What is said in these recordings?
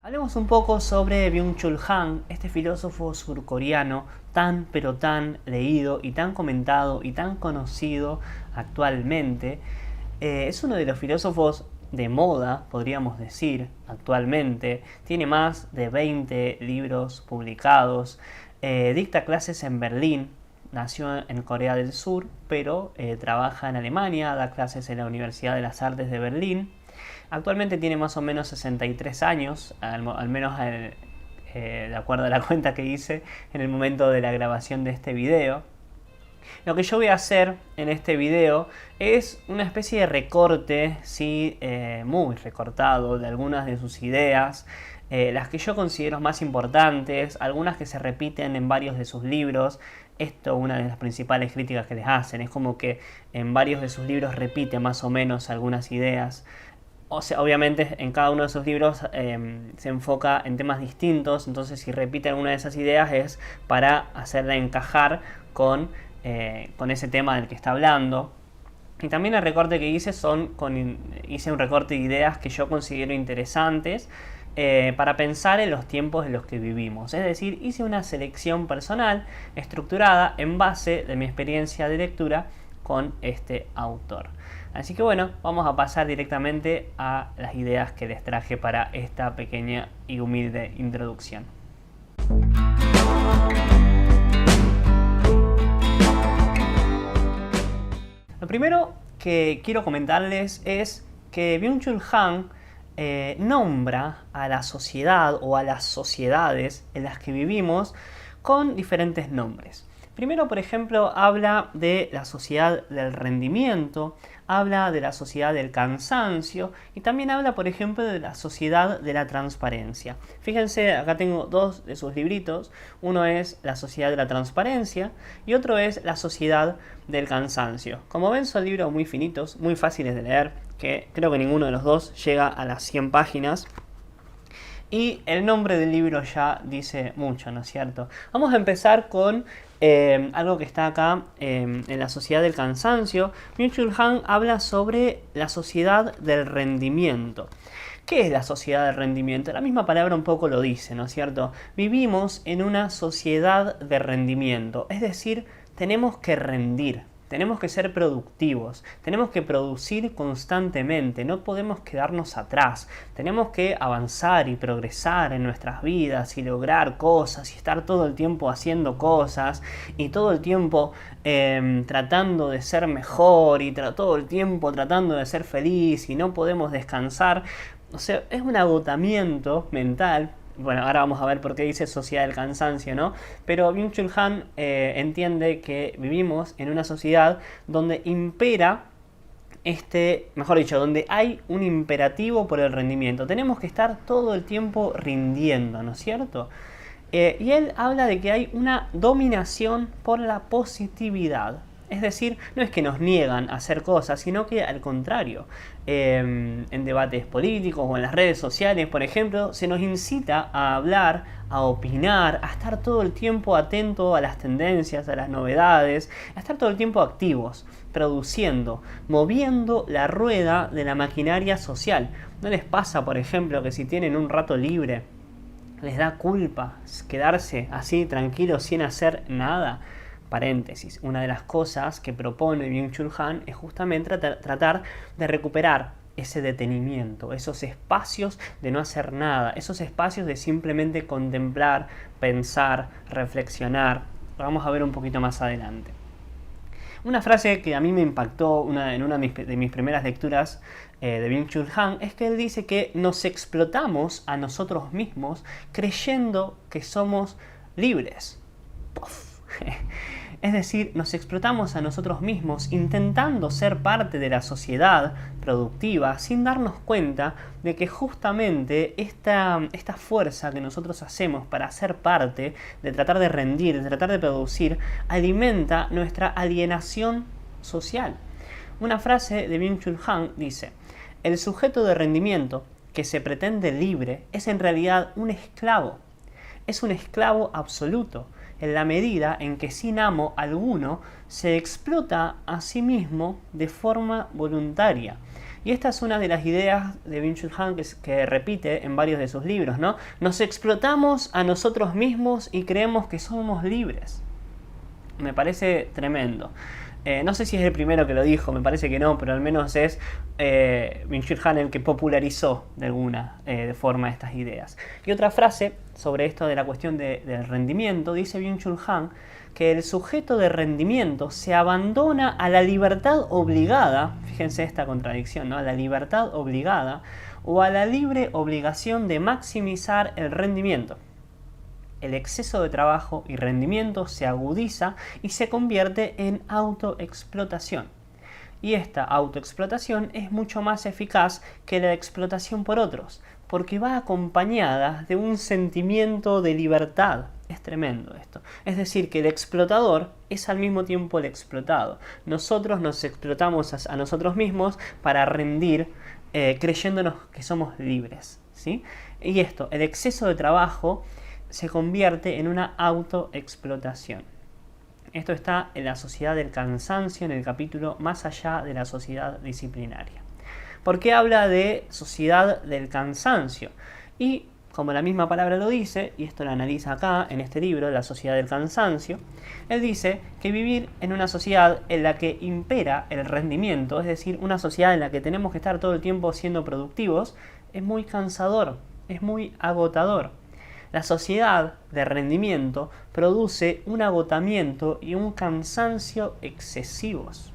Hablemos un poco sobre Byung-Chul Han, este filósofo surcoreano tan pero tan leído y tan comentado y tan conocido actualmente. Es uno de los filósofos de moda, podríamos decir, actualmente. Tiene más de 20 libros publicados. Dicta clases en Berlín. Nació en Corea del Sur, pero trabaja en Alemania, da clases en la Universidad de las Artes de Berlín. Actualmente tiene más o menos 63 años, al menos de acuerdo a la cuenta que hice en el momento de la grabación de este video. Lo que yo voy a hacer en este video es una especie de recorte, ¿sí? Muy recortado, de algunas de sus ideas, las que yo considero más importantes, algunas que se repiten en varios de sus libros. Esto es una de las principales críticas que les hacen, es como que en varios de sus libros repite más o menos algunas ideas. O sea, obviamente en cada uno de sus libros se enfoca en temas distintos, entonces si repite alguna de esas ideas es para hacerla encajar con ese tema del que está hablando. Y también el recorte que hice hice un recorte de ideas que yo considero interesantes para pensar en los tiempos en los que vivimos. Es decir, hice una selección personal estructurada en base de mi experiencia de lectura con este autor. Así que bueno, vamos a pasar directamente a las ideas que les traje para esta pequeña y humilde introducción. Lo primero que quiero comentarles es que Byung-Chul Han nombra a la sociedad o a las sociedades en las que vivimos con diferentes nombres. Primero, por ejemplo, habla de la sociedad del rendimiento, habla de la sociedad del cansancio y también habla, por ejemplo, de la sociedad de la transparencia. Fíjense, acá tengo dos de sus libritos. Uno es La sociedad de la transparencia y otro es La sociedad del cansancio. Como ven, son libros muy finitos, muy fáciles de leer, que creo que ninguno de los dos llega a las 100 páginas. Y el nombre del libro ya dice mucho, ¿no es cierto? Vamos a empezar con algo que está acá en la sociedad del cansancio. Byung-Chul Han habla sobre la sociedad del rendimiento. ¿Qué es la sociedad del rendimiento? La misma palabra un poco lo dice, ¿no es cierto? Vivimos en una sociedad de rendimiento, es decir, tenemos que rendir. Tenemos que ser productivos, tenemos que producir constantemente, no podemos quedarnos atrás, tenemos que avanzar y progresar en nuestras vidas y lograr cosas y estar todo el tiempo haciendo cosas y todo el tiempo tratando de ser mejor y todo el tiempo tratando de ser feliz y no podemos descansar. O sea, es un agotamiento mental. Bueno, ahora vamos a ver por qué dice sociedad del cansancio, ¿no? Pero Byung-Chul Han entiende que vivimos en una sociedad donde impera mejor dicho, donde hay un imperativo por el rendimiento. Tenemos que estar todo el tiempo rindiendo, ¿no es cierto? Y él habla de que hay una dominación por la positividad. Es decir, no es que nos niegan a hacer cosas, sino que al contrario, en debates políticos o en las redes sociales, por ejemplo, se nos incita a hablar, a opinar, a estar todo el tiempo atento a las tendencias, a las novedades, a estar todo el tiempo activos, produciendo, moviendo la rueda de la maquinaria social. ¿No les pasa, por ejemplo, que si tienen un rato libre, les da culpa quedarse así tranquilos sin hacer nada? Paréntesis, una de las cosas que propone Byung-Chul Han es justamente tratar de recuperar ese detenimiento, esos espacios de no hacer nada, esos espacios de simplemente contemplar, pensar, reflexionar. Lo vamos a ver un poquito más adelante. Una frase que a mí me impactó en una de mis primeras lecturas de Byung-Chul Han es que él dice que nos explotamos a nosotros mismos creyendo que somos libres. ¡Puf! Es decir, nos explotamos a nosotros mismos intentando ser parte de la sociedad productiva sin darnos cuenta de que justamente esta fuerza que nosotros hacemos para ser parte, de tratar de rendir, de tratar de producir, alimenta nuestra alienación social. Una frase de Byung-Chul Han dice: el sujeto de rendimiento que se pretende libre es en realidad un esclavo. Es un esclavo absoluto, en la medida en que sin amo alguno se explota a sí mismo de forma voluntaria. Y esta es una de las ideas de Byung-Chul Han que repite en varios de sus libros, ¿no? Nos explotamos a nosotros mismos y creemos que somos libres. Me parece tremendo. No sé si es el primero que lo dijo, me parece que no, pero al menos es Byung-Chul Han el que popularizó de alguna forma estas ideas. Y otra frase sobre esto de la cuestión del rendimiento, dice Byung-Chul Han que el sujeto de rendimiento se abandona a la libertad obligada, fíjense esta contradicción, ¿no? A la libertad obligada o a la libre obligación de maximizar el rendimiento. El exceso de trabajo y rendimiento se agudiza y se convierte en autoexplotación. Y esta autoexplotación es mucho más eficaz que la explotación por otros, porque va acompañada de un sentimiento de libertad. Es tremendo esto. Es decir, que el explotador es al mismo tiempo el explotado. Nosotros nos explotamos a nosotros mismos para rendir, creyéndonos que somos libres, ¿sí? Y esto, el exceso de trabajo se convierte en una autoexplotación. Esto está en la sociedad del cansancio, en el capítulo Más allá de la sociedad disciplinaria. ¿Por qué habla de sociedad del cansancio? Y como la misma palabra lo dice, y esto lo analiza acá en este libro, La sociedad del cansancio, él dice que vivir en una sociedad en la que impera el rendimiento, es decir, una sociedad en la que tenemos que estar todo el tiempo siendo productivos, es muy cansador, es muy agotador. La sociedad de rendimiento produce un agotamiento y un cansancio excesivos.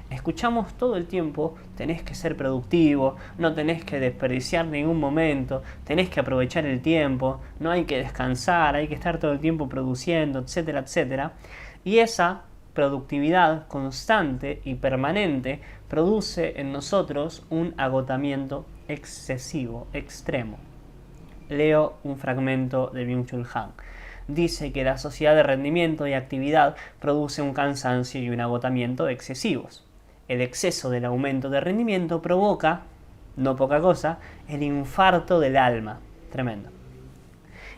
Escuchamos todo el tiempo, tenés que ser productivo, no tenés que desperdiciar ningún momento, tenés que aprovechar el tiempo, no hay que descansar, hay que estar todo el tiempo produciendo, etcétera, etcétera. Y esa productividad constante y permanente produce en nosotros un agotamiento excesivo, extremo. Leo un fragmento de Byung-Chul Han. Dice que la sociedad de rendimiento y actividad produce un cansancio y un agotamiento excesivos. El exceso del aumento de rendimiento provoca, no poca cosa, el infarto del alma. Tremendo.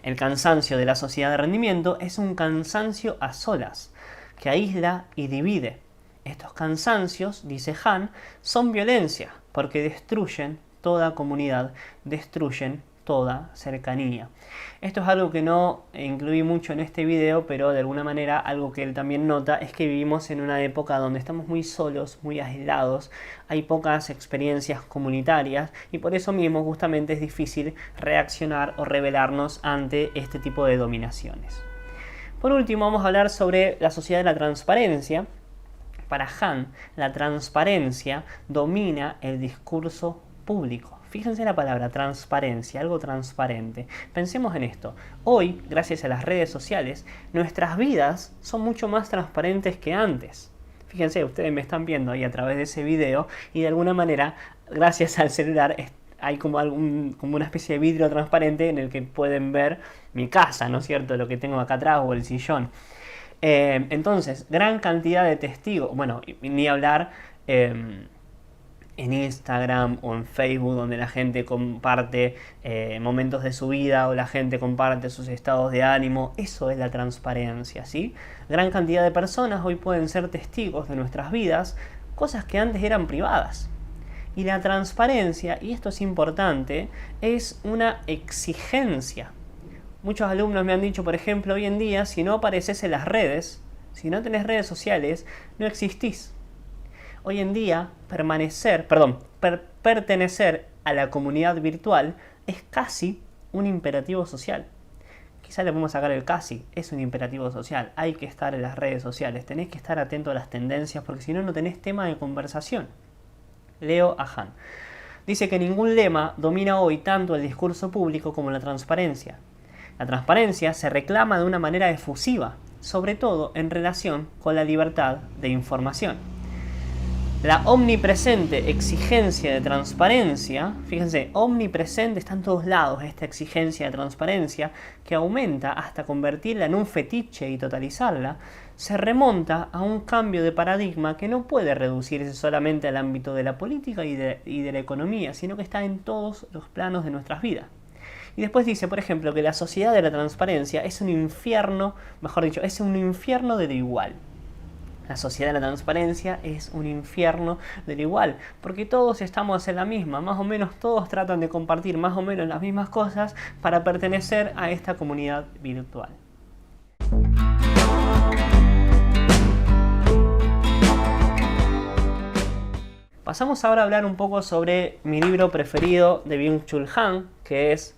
El cansancio de la sociedad de rendimiento es un cansancio a solas, que aísla y divide. Estos cansancios, dice Han, son violencia, porque destruyen toda comunidad, destruyen toda cercanía. Esto es algo que no incluí mucho en este video, pero de alguna manera algo que él también nota es que vivimos en una época donde estamos muy solos, muy aislados, hay pocas experiencias comunitarias y por eso mismo justamente es difícil reaccionar o rebelarnos ante este tipo de dominaciones. Por último vamos a hablar sobre la sociedad de la transparencia. Para Han, la transparencia domina el discurso público. Fíjense la palabra transparencia, algo transparente. Pensemos en esto. Hoy, gracias a las redes sociales, nuestras vidas son mucho más transparentes que antes. Fíjense, ustedes me están viendo ahí a través de ese video y de alguna manera, gracias al celular, hay como una especie de vidrio transparente en el que pueden ver mi casa, ¿no es cierto? Lo que tengo acá atrás o el sillón. Entonces, gran cantidad de testigos, bueno, ni hablar en Instagram o en Facebook, donde la gente comparte momentos de su vida o la gente comparte sus estados de ánimo. Eso es la transparencia, ¿sí? Gran cantidad de personas hoy pueden ser testigos de nuestras vidas, cosas que antes eran privadas. Y la transparencia, y esto es importante, es una exigencia. Muchos alumnos me han dicho, por ejemplo, hoy en día, si no apareces en las redes, si no tenés redes sociales, no existís. Hoy en día, pertenecer a la comunidad virtual es casi un imperativo social. Quizá le podemos sacar el casi, es un imperativo social. Hay que estar en las redes sociales, tenés que estar atento a las tendencias porque si no, no tenés tema de conversación. Leo a Han. Dice que ningún lema domina hoy tanto el discurso público como la transparencia. La transparencia se reclama de una manera efusiva, sobre todo en relación con la libertad de información. La omnipresente exigencia de transparencia, fíjense, omnipresente, está en todos lados esta exigencia de transparencia, que aumenta hasta convertirla en un fetiche y totalizarla, se remonta a un cambio de paradigma que no puede reducirse solamente al ámbito de la política y de la economía, sino que está en todos los planos de nuestras vidas. Y después dice, por ejemplo, que la sociedad de la transparencia es un infierno, mejor dicho, es un infierno de lo igual. La sociedad de la transparencia es un infierno del igual, porque todos estamos en la misma, más o menos todos tratan de compartir más o menos las mismas cosas para pertenecer a esta comunidad virtual. Pasamos ahora a hablar un poco sobre mi libro preferido de Byung-Chul Han, que es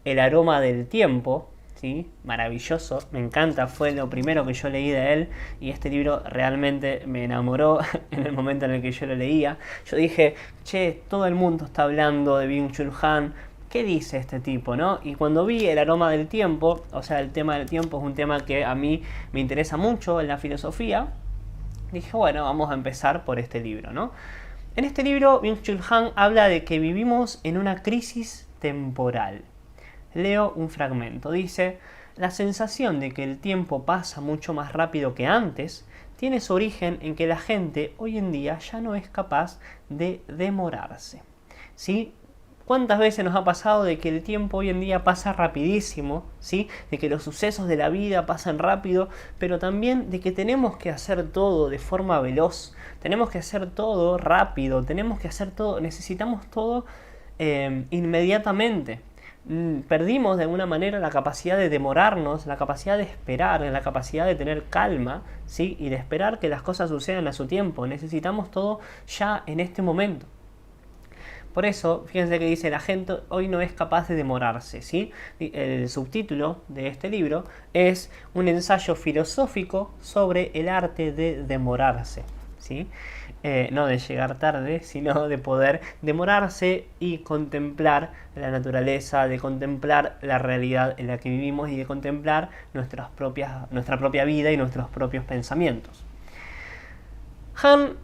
El aroma del tiempo. ¿Sí? Maravilloso, me encanta, fue lo primero que yo leí de él y este libro realmente me enamoró en el momento en el que yo lo leía. Yo dije, che, todo el mundo está hablando de Byung-Chul Han, ¿qué dice este tipo, no? Y cuando vi El aroma del tiempo, o sea, el tema del tiempo es un tema que a mí me interesa mucho en la filosofía, dije, bueno, vamos a empezar por este libro, ¿no? En este libro, Byung-Chul Han habla de que vivimos en una crisis temporal. Leo un fragmento. Dice, la sensación de que el tiempo pasa mucho más rápido que antes tiene su origen en que la gente hoy en día ya no es capaz de demorarse. ¿Sí? ¿Cuántas veces nos ha pasado de que el tiempo hoy en día pasa rapidísimo? ¿Sí? De que los sucesos de la vida pasan rápido, pero también de que tenemos que hacer todo de forma veloz, tenemos que hacer todo rápido, tenemos que hacer todo, necesitamos todo inmediatamente. Perdimos de alguna manera la capacidad de demorarnos, la capacidad de esperar, la capacidad de tener calma, ¿sí? Y de esperar que las cosas sucedan a su tiempo. Necesitamos todo ya en este momento. Por eso, fíjense que dice, la gente hoy no es capaz de demorarse, ¿sí? El subtítulo de este libro es un ensayo filosófico sobre el arte de demorarse, ¿sí? No de llegar tarde, sino de poder demorarse y contemplar la naturaleza, de contemplar la realidad en la que vivimos y de contemplar nuestra propia vida y nuestros propios pensamientos. Han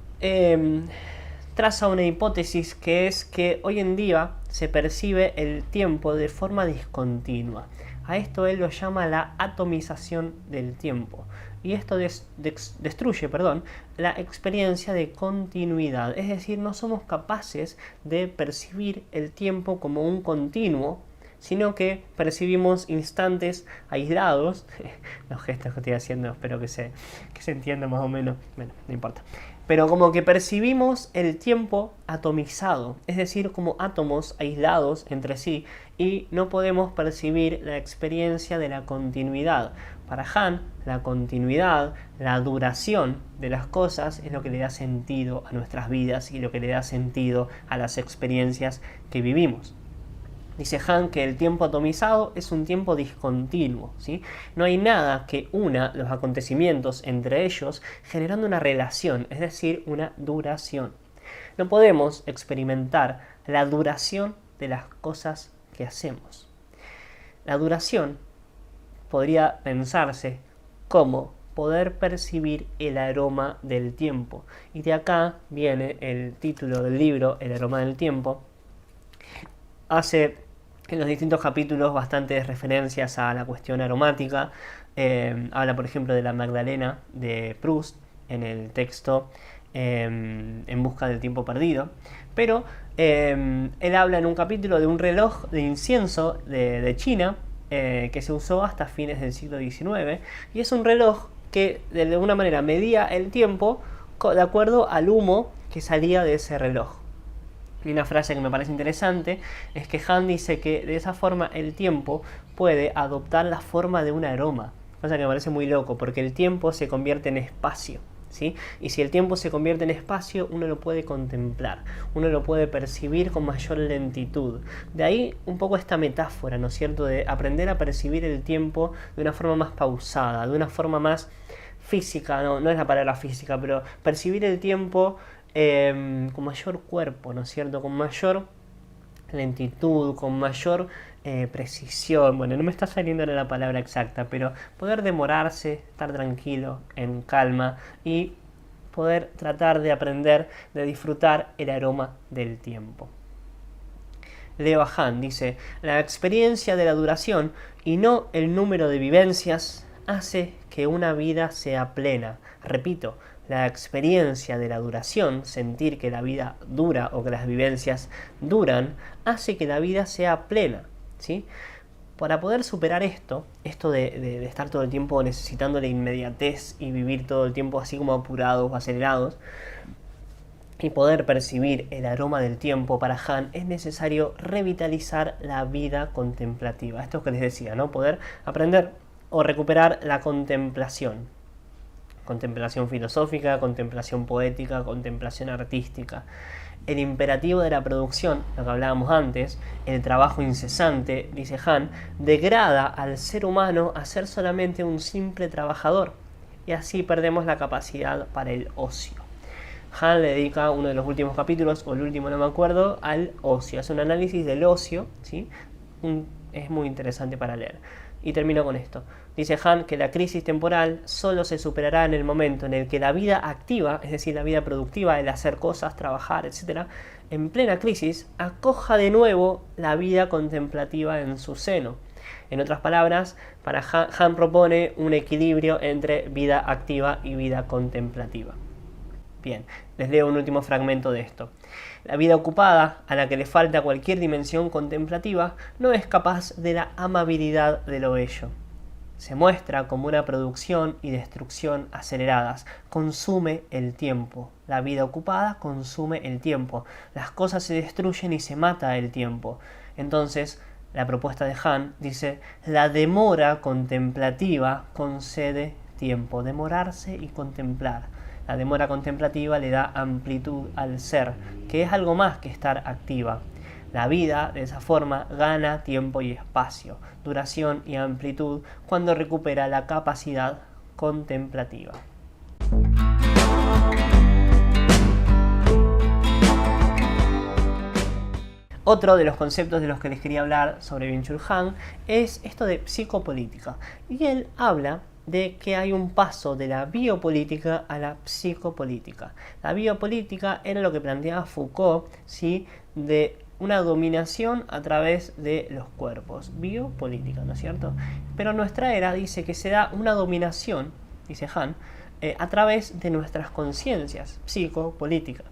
traza una hipótesis que es que hoy en día se percibe el tiempo de forma discontinua. A esto él lo llama la atomización del tiempo. Y esto destruye la experiencia de continuidad. Es decir, no somos capaces de percibir el tiempo como un continuo, sino que percibimos instantes aislados. Los gestos que estoy haciendo espero que se entienda más o menos. Bueno, no importa. Pero como que percibimos el tiempo atomizado, es decir, como átomos aislados entre sí, y no podemos percibir la experiencia de la continuidad. Para Han, la continuidad, la duración de las cosas es lo que le da sentido a nuestras vidas y lo que le da sentido a las experiencias que vivimos. Dice Han que el tiempo atomizado es un tiempo discontinuo, ¿sí? No hay nada que una los acontecimientos entre ellos generando una relación, es decir, una duración. No podemos experimentar la duración de las cosas que hacemos. La duración podría pensarse como poder percibir el aroma del tiempo. Y de acá viene el título del libro, El aroma del tiempo. Hace en los distintos capítulos bastantes referencias a la cuestión aromática. Habla, por ejemplo, de la Magdalena de Proust en el texto En busca del tiempo perdido. Pero él habla en un capítulo de un reloj de incienso de China que se usó hasta fines del siglo XIX. Y es un reloj que de alguna manera medía el tiempo de acuerdo al humo que salía de ese reloj. Y una frase que me parece interesante es que Han dice que de esa forma el tiempo puede adoptar la forma de un aroma. Cosa que me parece muy loco, porque el tiempo se convierte en espacio, ¿sí? Y si el tiempo se convierte en espacio, uno lo puede contemplar, uno lo puede percibir con mayor lentitud. De ahí un poco esta metáfora, ¿no es cierto?, de aprender a percibir el tiempo de una forma más pausada, de una forma más física, no es la palabra física, pero percibir el tiempo con mayor cuerpo, ¿no es cierto?, con mayor lentitud, con mayor precisión. Bueno, no me está saliendo la palabra exacta, pero poder demorarse, estar tranquilo, en calma y poder tratar de aprender, de disfrutar el aroma del tiempo. Leo a Han, dice, la experiencia de la duración y no el número de vivencias hace que una vida sea plena. Repito, la experiencia de la duración, sentir que la vida dura o que las vivencias duran, hace que la vida sea plena, ¿sí? para poder superar esto de estar todo el tiempo necesitando la inmediatez y vivir todo el tiempo así como apurados o acelerados, y poder percibir el aroma del tiempo, para Han es necesario revitalizar la vida contemplativa. Esto que les decía, ¿no? Poder aprender o recuperar la contemplación. Contemplación filosófica, contemplación poética, contemplación artística. El imperativo de la producción, lo que hablábamos antes, el trabajo incesante, dice Han, degrada al ser humano a ser solamente un simple trabajador, y así perdemos la capacidad para el ocio. Han le dedica uno de los últimos capítulos, o el último no me acuerdo, al ocio. Hace un análisis del ocio, ¿sí? Es muy interesante para leer. Y termino con esto. Dice Han que la crisis temporal solo se superará en el momento en el que la vida activa, es decir, la vida productiva, el hacer cosas, trabajar, etc., en plena crisis, acoja de nuevo la vida contemplativa en su seno. En otras palabras, para Han propone un equilibrio entre vida activa y vida contemplativa. Bien, les leo un último fragmento de esto. La vida ocupada, a la que le falta cualquier dimensión contemplativa, no es capaz de la amabilidad de lo bello. Se muestra como una producción y destrucción aceleradas. Consume el tiempo. La vida ocupada consume el tiempo. Las cosas se destruyen y se mata el tiempo. Entonces, la propuesta de Han dice: la demora contemplativa concede tiempo. Demorarse y contemplar. La demora contemplativa le da amplitud al ser, que es algo más que estar activa. La vida, de esa forma, gana tiempo y espacio, duración y amplitud cuando recupera la capacidad contemplativa. Otro de los conceptos de los que les quería hablar sobre Byung-Chul Han es esto de psicopolítica. Y él habla de que hay un paso de la biopolítica a la psicopolítica. La biopolítica era lo que planteaba Foucault, ¿sí?, de una dominación a través de los cuerpos. Biopolítica, ¿no es cierto? Pero nuestra era dice que se da una dominación, dice Han, a través de nuestras conciencias, psicopolítica.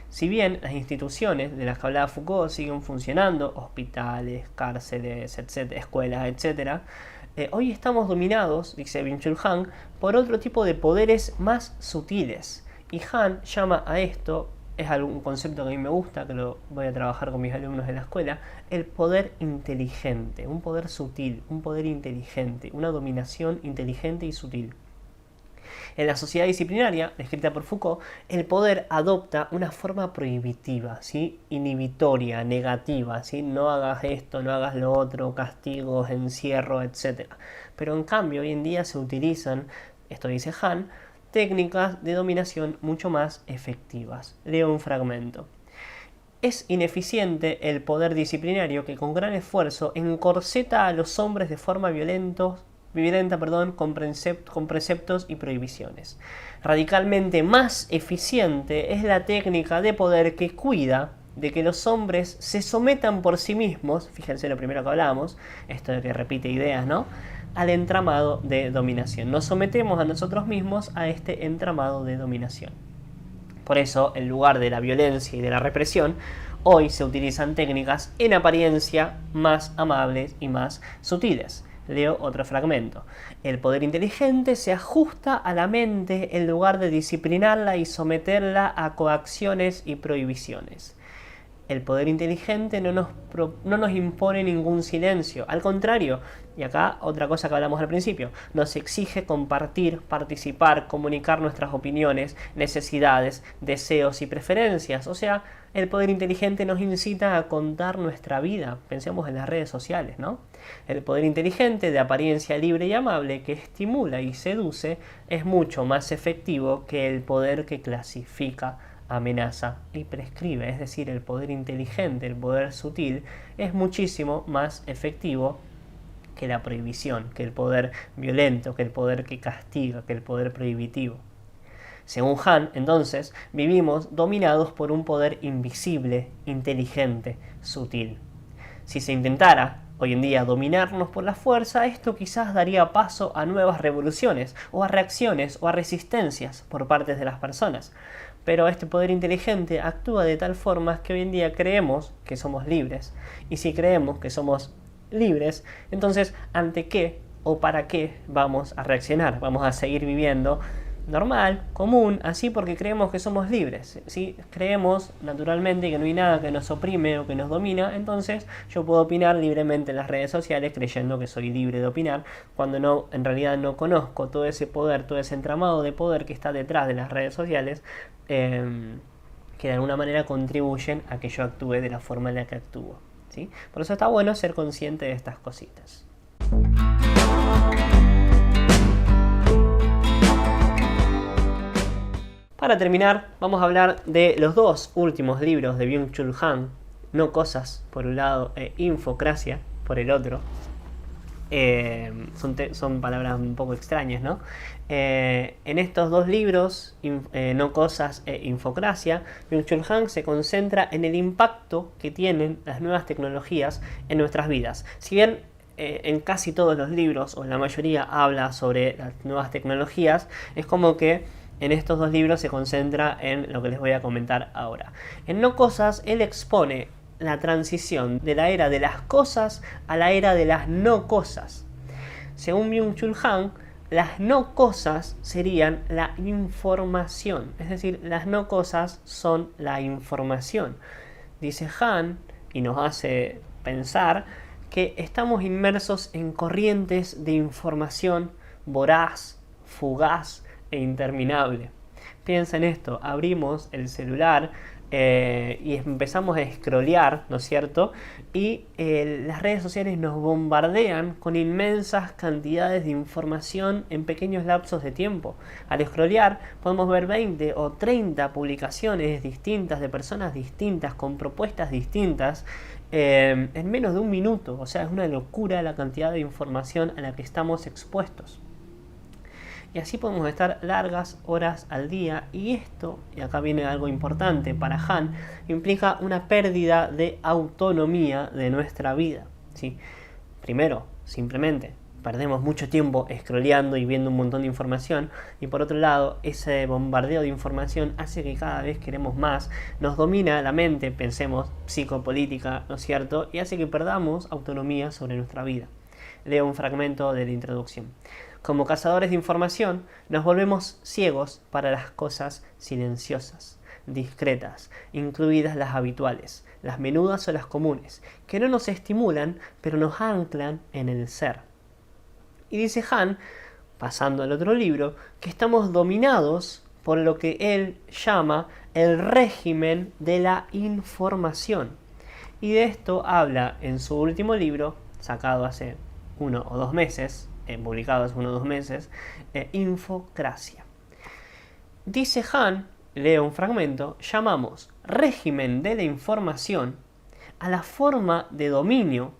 Si bien las instituciones de las que hablaba Foucault siguen funcionando, hospitales, cárceles, etcétera, escuelas, etc., hoy estamos dominados, dice Byung-Chul Han, por otro tipo de poderes más sutiles. Y Han llama a esto, es un concepto que a mí me gusta, que lo voy a trabajar con mis alumnos de la escuela, el poder inteligente, un poder sutil, un poder inteligente, una dominación inteligente y sutil. En la sociedad disciplinaria, descrita por Foucault, el poder adopta una forma prohibitiva, ¿sí?, inhibitoria, negativa, ¿sí?, no hagas esto, no hagas lo otro, castigos, encierro, etc. Pero en cambio, hoy en día se utilizan, esto dice Han, técnicas de dominación mucho más efectivas. Leo un fragmento. Es ineficiente el poder disciplinario que con gran esfuerzo encorseta a los hombres de forma violenta, con preceptos y prohibiciones. Radicalmente más eficiente es la técnica de poder que cuida de que los hombres se sometan por sí mismos, fíjense lo primero que hablábamos, esto de que repite ideas, ¿no?, al entramado de dominación. Nos sometemos a nosotros mismos a este entramado de dominación. Por eso, en lugar de la violencia y de la represión, hoy se utilizan técnicas en apariencia más amables y más sutiles. Leo otro fragmento. El poder inteligente se ajusta a la mente en lugar de disciplinarla y someterla a coacciones y prohibiciones. El poder inteligente no nos impone ningún silencio. Al contrario, y acá otra cosa que hablamos al principio, nos exige compartir, participar, comunicar nuestras opiniones, necesidades, deseos y preferencias. O sea, el poder inteligente nos incita a contar nuestra vida. Pensemos en las redes sociales, ¿no? El poder inteligente, de apariencia libre y amable, que estimula y seduce, es mucho más efectivo que el poder que clasifica, amenaza y prescribe. Es decir, el poder inteligente, el poder sutil, es muchísimo más efectivo que la prohibición, que el poder violento, que el poder que castiga, que el poder prohibitivo. Según Han, entonces, vivimos dominados por un poder invisible, inteligente, sutil. Si se intentara hoy en día dominarnos por la fuerza, esto quizás daría paso a nuevas revoluciones, o a reacciones, o a resistencias por parte de las personas. Pero este poder inteligente actúa de tal forma que hoy en día creemos que somos libres. Y si creemos que somos libres, entonces ¿ante qué o para qué vamos a reaccionar? Vamos a seguir viviendo normal, común, así porque creemos que somos libres. Si creemos naturalmente que no hay nada que nos oprime o que nos domina, entonces yo puedo opinar libremente en las redes sociales creyendo que soy libre de opinar, cuando no, en realidad no conozco todo ese poder, todo ese entramado de poder que está detrás de las redes sociales, que de alguna manera contribuyen a que yo actúe de la forma en la que actúo, ¿sí? Por eso está bueno ser consciente de estas cositas. Para terminar, vamos a hablar de los dos últimos libros de Byung-Chul Han, No Cosas por un lado e Infocracia por el otro. Son palabras un poco extrañas, ¿no? En estos dos libros, No Cosas e Infocracia, Byung-Chul Han se concentra en el impacto que tienen las nuevas tecnologías en nuestras vidas. Si bien en casi todos los libros, o en la mayoría, habla sobre las nuevas tecnologías, es como que en estos dos libros se concentra en lo que les voy a comentar ahora. En No Cosas, él expone la transición de la era de las cosas a la era de las no cosas. Según Byung-Chul Han, las no cosas serían la información, es decir, las no cosas son la información. Dice Han, y nos hace pensar, que estamos inmersos en corrientes de información voraz, fugaz e interminable. Piensa en esto, abrimos el celular y empezamos a scrollear, ¿no es cierto? Y las redes sociales nos bombardean con inmensas cantidades de información en pequeños lapsos de tiempo. Al scrollear podemos ver 20 o 30 publicaciones distintas de personas distintas con propuestas distintas en menos de un minuto. O sea, es una locura la cantidad de información a la que estamos expuestos. Y así podemos estar largas horas al día, y esto, y acá viene algo importante para Han, implica una pérdida de autonomía de nuestra vida, ¿sí? Primero, simplemente perdemos mucho tiempo scrolleando y viendo un montón de información, y por otro lado, ese bombardeo de información hace que cada vez queremos más, nos domina la mente, pensemos psicopolítica, ¿no es cierto? Y hace que perdamos autonomía sobre nuestra vida. Leo un fragmento de la introducción. Como cazadores de información, nos volvemos ciegos para las cosas silenciosas, discretas, incluidas las habituales, las menudas o las comunes, que no nos estimulan, pero nos anclan en el ser. Y dice Han, pasando al otro libro, que estamos dominados por lo que él llama el régimen de la información. Y de esto habla en su último libro, sacado hace 1 o 2 meses, publicado hace 1 o 2 meses, Infocracia. Dice Han, leo un fragmento, llamamos régimen de la información a la forma de dominio,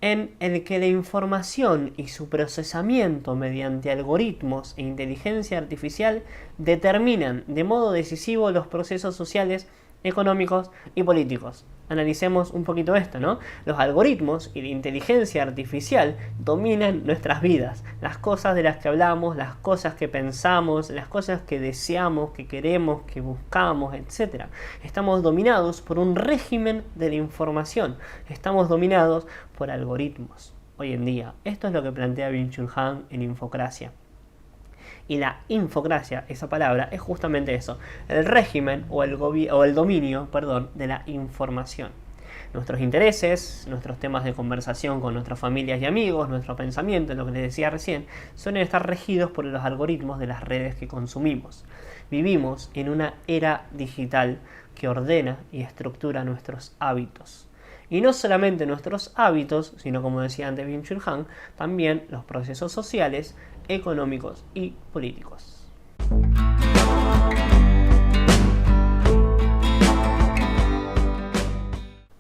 en el que la información y su procesamiento mediante algoritmos e inteligencia artificial determinan de modo decisivo los procesos sociales, económicos y políticos. Analicemos un poquito esto, ¿no? Los algoritmos y la inteligencia artificial dominan nuestras vidas, las cosas de las que hablamos, las cosas que pensamos, las cosas que deseamos, que queremos, que buscamos, etc. Estamos dominados por un régimen de la información, estamos dominados por algoritmos hoy en día. Esto es lo que plantea Byung-Chul Han en Infocracia. Y la infocracia, esa palabra, es justamente eso, el régimen o el dominio de la información. Nuestros intereses, nuestros temas de conversación con nuestras familias y amigos, nuestro pensamiento, lo que les decía recién, suelen estar regidos por los algoritmos de las redes que consumimos. Vivimos en una era digital que ordena y estructura nuestros hábitos. Y no solamente nuestros hábitos, sino, como decía antes Byung-Chul Han, también los procesos sociales, económicos y políticos.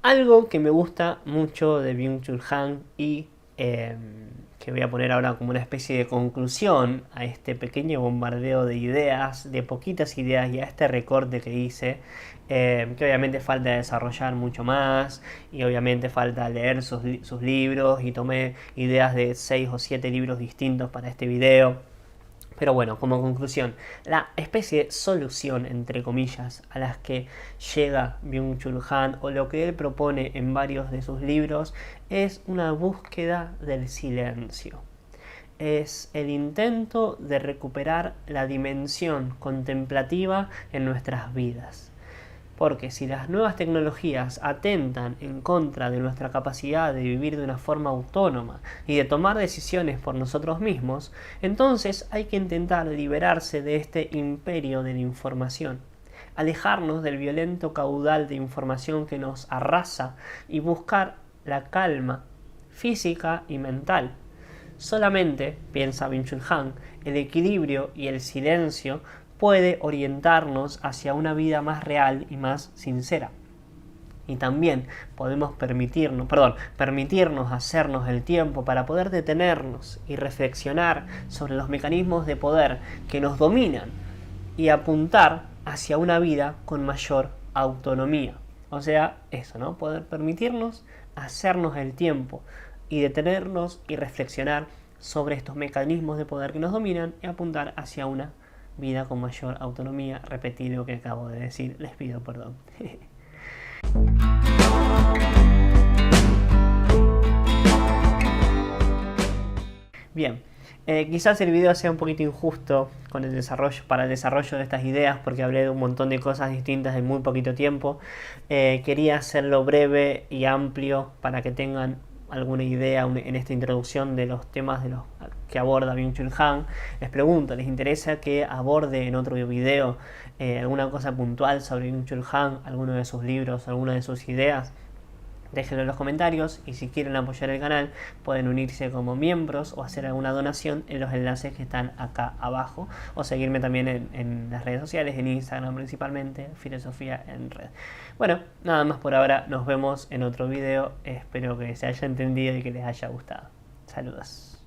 Algo que me gusta mucho de Byung-Chul Han y que voy a poner ahora como una especie de conclusión a este pequeño bombardeo de ideas, de poquitas ideas, y a este recorte que hice, que obviamente falta desarrollar mucho más, y obviamente falta leer sus libros, y tomé ideas de 6 o 7 libros distintos para este video, Pero bueno, como conclusión, la especie de solución, entre comillas, a las que llega Byung-Chul Han o lo que él propone en varios de sus libros es una búsqueda del silencio. Es el intento de recuperar la dimensión contemplativa en nuestras vidas. Porque si las nuevas tecnologías atentan en contra de nuestra capacidad de vivir de una forma autónoma y de tomar decisiones por nosotros mismos, entonces hay que intentar liberarse de este imperio de la información, alejarnos del violento caudal de información que nos arrasa y buscar la calma física y mental. Solamente, piensa Byung-Chul Han, el equilibrio y el silencio puede orientarnos hacia una vida más real y más sincera. Y también podemos permitirnos hacernos el tiempo para poder detenernos y reflexionar sobre los mecanismos de poder que nos dominan y apuntar hacia una vida con mayor autonomía. O sea, eso, ¿no? Poder permitirnos hacernos el tiempo y detenernos y reflexionar sobre estos mecanismos de poder que nos dominan y apuntar hacia una vida con mayor autonomía. Repetí lo que acabo de decir, les pido perdón. Bien, quizás el video sea un poquito injusto con el desarrollo, para el desarrollo de estas ideas, porque hablé de un montón de cosas distintas en muy poquito tiempo. Quería hacerlo breve y amplio para que tengan alguna idea en esta introducción de los temas de los que aborda Byung-Chul Han. Les pregunto, ¿les interesa que aborde en otro video alguna cosa puntual sobre Byung-Chul Han, alguno de sus libros, alguna de sus ideas? Déjenlo en los comentarios, y si quieren apoyar el canal pueden unirse como miembros o hacer alguna donación en los enlaces que están acá abajo, o seguirme también en las redes sociales, en Instagram principalmente, Filosofía en Red. Bueno, nada más por ahora, nos vemos en otro video, espero que se haya entendido y que les haya gustado. Saludos.